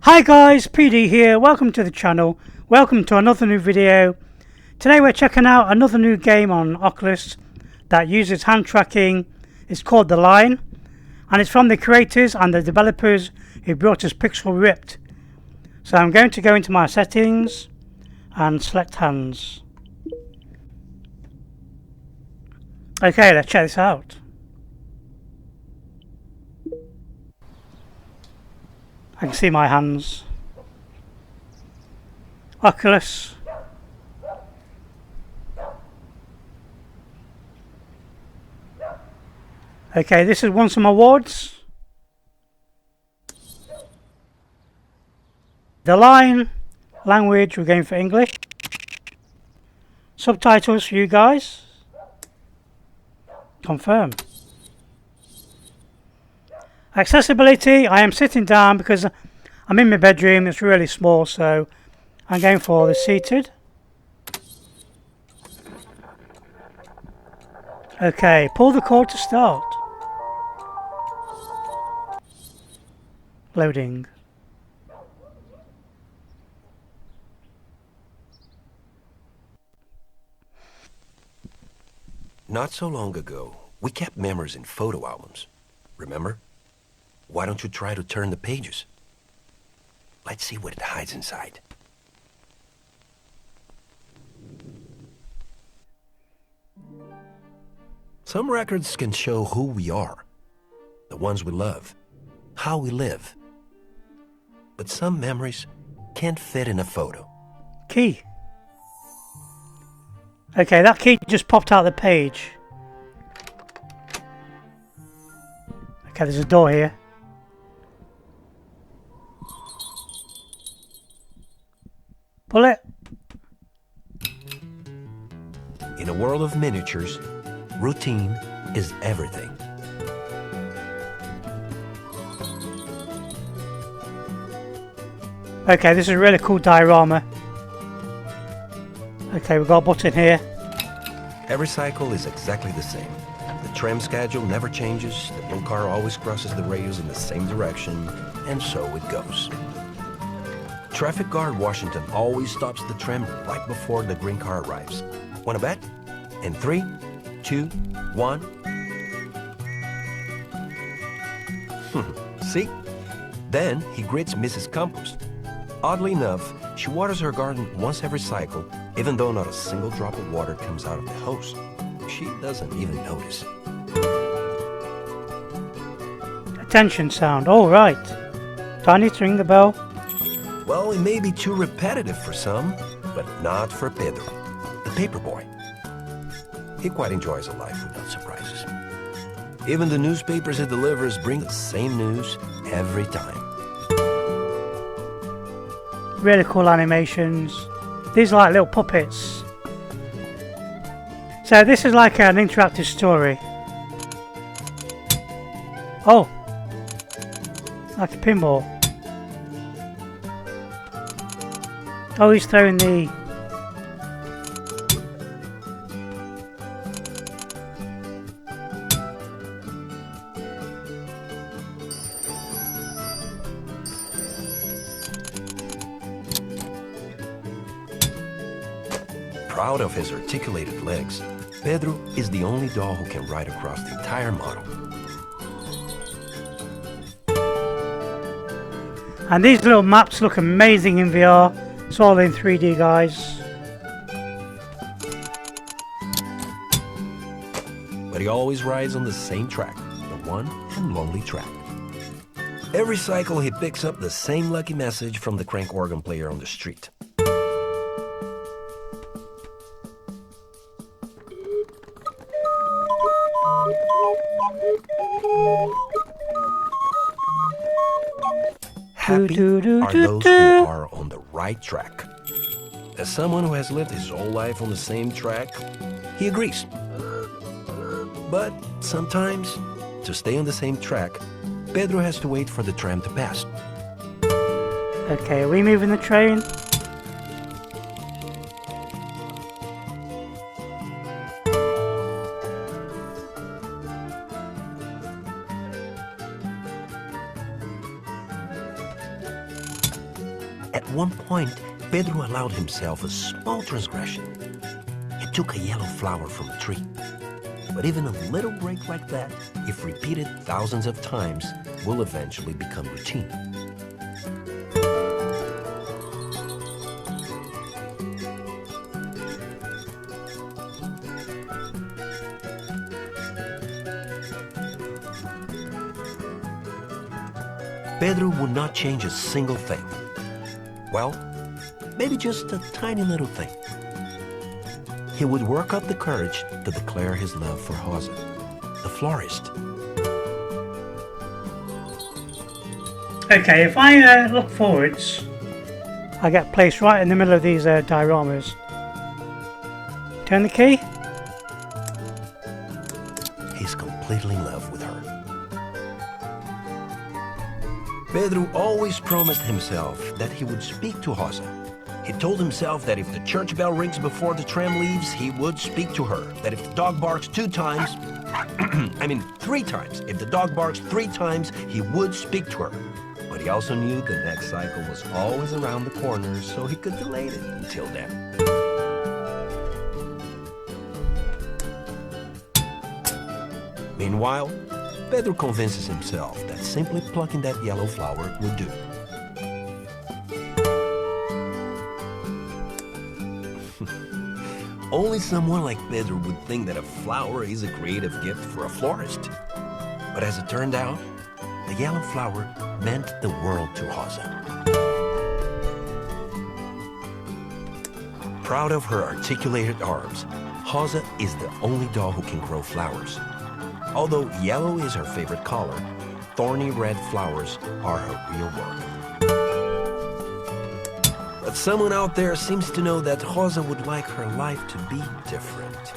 Hi guys, PD here, welcome to the channel, welcome to another new video. Today we're checking out another new game on Oculus that uses hand tracking. It's called The Line, and it's from the creators and the developers who brought us Pixel Rift. So I'm going to go into my settings and select hands. Okay, let's check this out. I can see my hands. Oculus. Okay, this has won some awards. The Line language, we're going for English. Subtitles for you guys. Confirm. Accessibility, I am sitting down because I'm in my bedroom, it's really small, so I'm going for the seated. Okay, pull the cord to start. Loading. Not so long ago, we kept memories in photo albums. Remember? Why don't you try to turn the pages? Let's see what it hides inside. Some records can show who we are, the ones we love, how we live. But some memories can't fit in a photo. Key. Okay, that key just popped out of the page. Okay, there's a door here. Pull it. In a world of miniatures, routine is everything. Okay, this is a really cool diorama. Okay, we've got a button here. Every cycle is exactly the same. The tram schedule never changes, the blue car always crosses the radius in the same direction, and so it goes. Traffic guard Washington always stops the tram right before the green car arrives. Wanna bet? In 3, 2, 1. See? Then he greets Mrs. Campos. Oddly enough, she waters her garden once every cycle, even though not a single drop of water comes out of the hose. She doesn't even notice. Attention sound, alright. Do I need to ring the bell? Well, it may be too repetitive for some, but not for Pedro, the paper boy. He quite enjoys a life without surprises. Even the newspapers he delivers bring the same news every time. Really cool animations. These are like little puppets. So this is like an interactive story. Oh! Like a pinball. Oh, he's throwing the... Proud of his articulated legs, Pedro is the only doll who can ride across the entire model. And these little maps look amazing in VR. It's all in 3D, guys. But he always rides on the same track, the one and lonely track. Every cycle he picks up the same lucky message from the crank organ player on the street. Happy are those who are on the right track. As someone who has lived his whole life on the same track, he agrees. But sometimes, to stay on the same track, Pedro has to wait for the tram to pass. Okay, are we moving the train? At one point, Pedro allowed himself a small transgression. He took a yellow flower from a tree. But even a little break like that, if repeated thousands of times, will eventually become routine. Pedro would not change a single thing. Well, maybe just a tiny little thing. He would work up the courage to declare his love for Rosa, the florist. Okay, if I look forwards, I get placed right in the middle of these dioramas. Turn the key. He's completely in love with her. Pedro always promised himself that he would speak to Rosa. He told himself that if the church bell rings before the tram leaves, he would speak to her. That if the dog barks 2 times, I mean 3 times, if the dog barks 3 times, he would speak to her. But he also knew the next cycle was always around the corner, so he could delay it until then. Meanwhile, Pedro convinces himself that simply plucking that yellow flower would do. Only someone like Pedro would think that a flower is a creative gift for a florist. But as it turned out, the yellow flower meant the world to Rosa. Proud of her articulated arms, Rosa is the only doll who can grow flowers. Although yellow is her favorite color, thorny red flowers are her real work. But someone out there seems to know that Rosa would like her life to be different.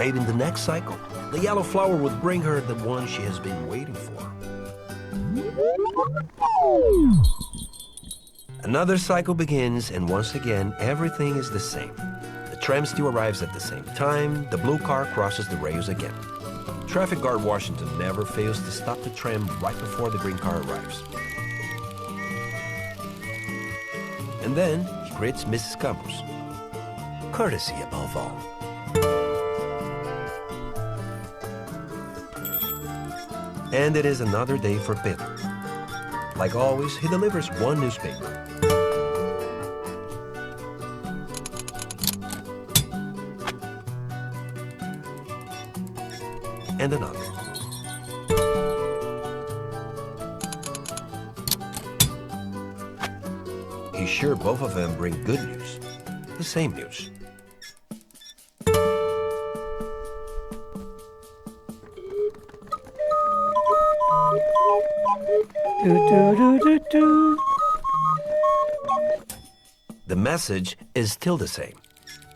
Maybe in the next cycle, the yellow flower would bring her the one she has been waiting for. Another cycle begins, and once again, everything is the same. The tram still arrives at the same time, the blue car crosses the rails again. Traffic guard Washington never fails to stop the tram right before the green car arrives. And then he greets Mrs. Campos. Courtesy above all. And it is another day for Pedro. Like always, he delivers one newspaper. And another. He's sure both of them bring good news. The same news. The message is still the same.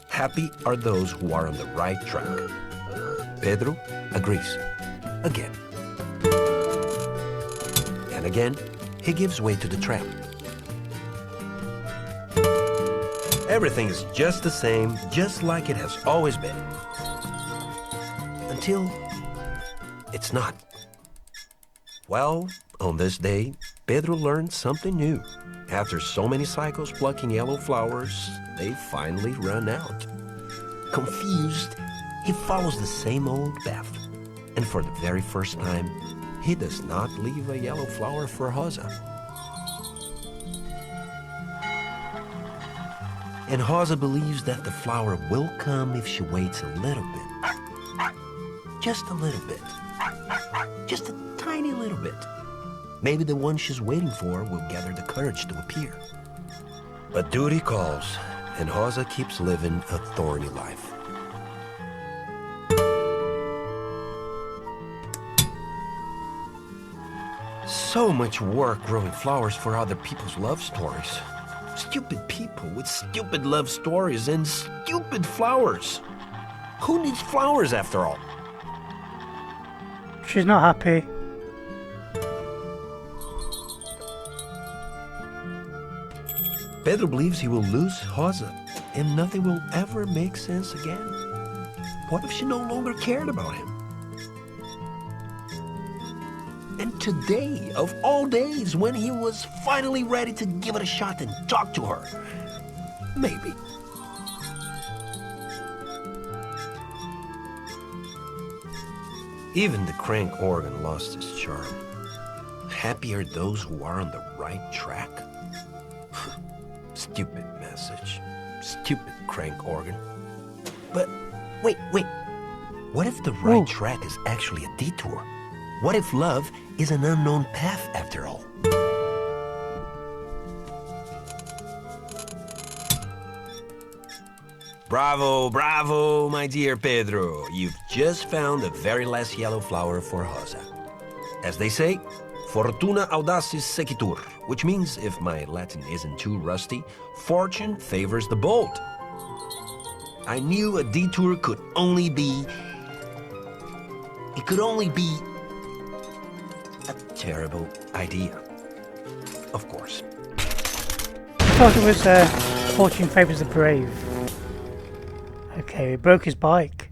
Happy are those who are on the right track. Pedro agrees. Again. And again, he gives way to the tram. Everything is just the same, just like it has always been. Until it's not. Well, on this day, Pedro learned something new. After so many cycles plucking yellow flowers, they finally run out. Confused, he follows the same old path. And for the very first time, he does not leave a yellow flower for Rosa. And Rosa believes that the flower will come if she waits a little bit. Just a little bit. Just a tiny little bit. Maybe the one she's waiting for will gather the courage to appear. But duty calls, and Rosa keeps living a thorny life. So much work growing flowers for other people's love stories. Stupid people with stupid love stories and stupid flowers. Who needs flowers after all? She's not happy. Pedro believes he will lose Rosa, and nothing will ever make sense again. What if she no longer cared about him? And today, of all days, when he was finally ready to give it a shot and talk to her. Maybe. Even the crank organ lost its charm. Happy are those who are on the right track. Stupid message. Stupid crank organ. But wait. What if the right track is actually a detour? What if love is an unknown path after all? Bravo, bravo, my dear Pedro. You've just found the very last yellow flower for Rosa. As they say, fortuna audacis sequitur, which means, if my Latin isn't too rusty, fortune favors the bold. I knew a detour could only be... It could only be... a terrible idea. Of course. I thought it was fortune favours the brave. Okay, he broke his bike.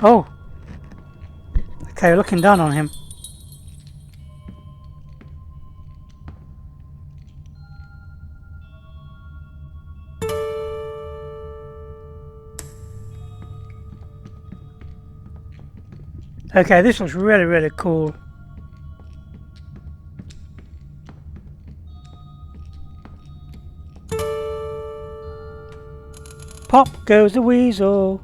Oh! Okay, looking down on him. Okay, this looks really, really cool. Pop goes the weasel.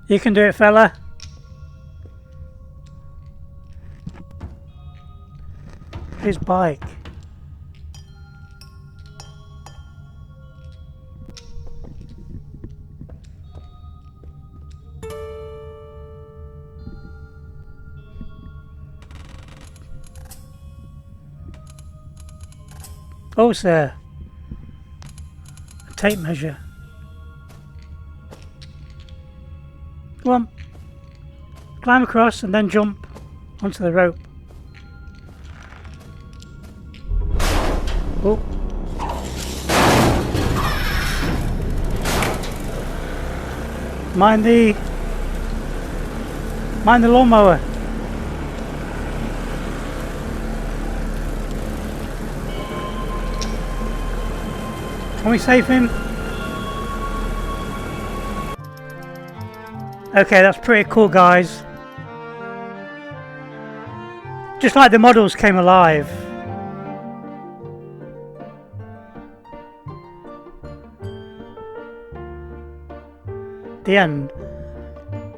You can do it, fella. His bike. Oh, sir. A tape measure. Go on. Climb across and then jump onto the rope. Oh. Mind the lawnmower. Can we save him? Okay, that's pretty cool, guys. Just like the models came alive. The end.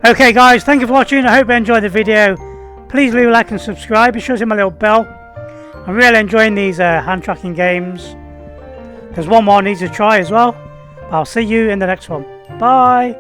Okay, guys, thank you for watching. I hope you enjoyed the video. Please leave a like and subscribe. Be sure to hit my little bell. I'm really enjoying these hand tracking games. There's one more I need to try as well. I'll see you in the next one. Bye.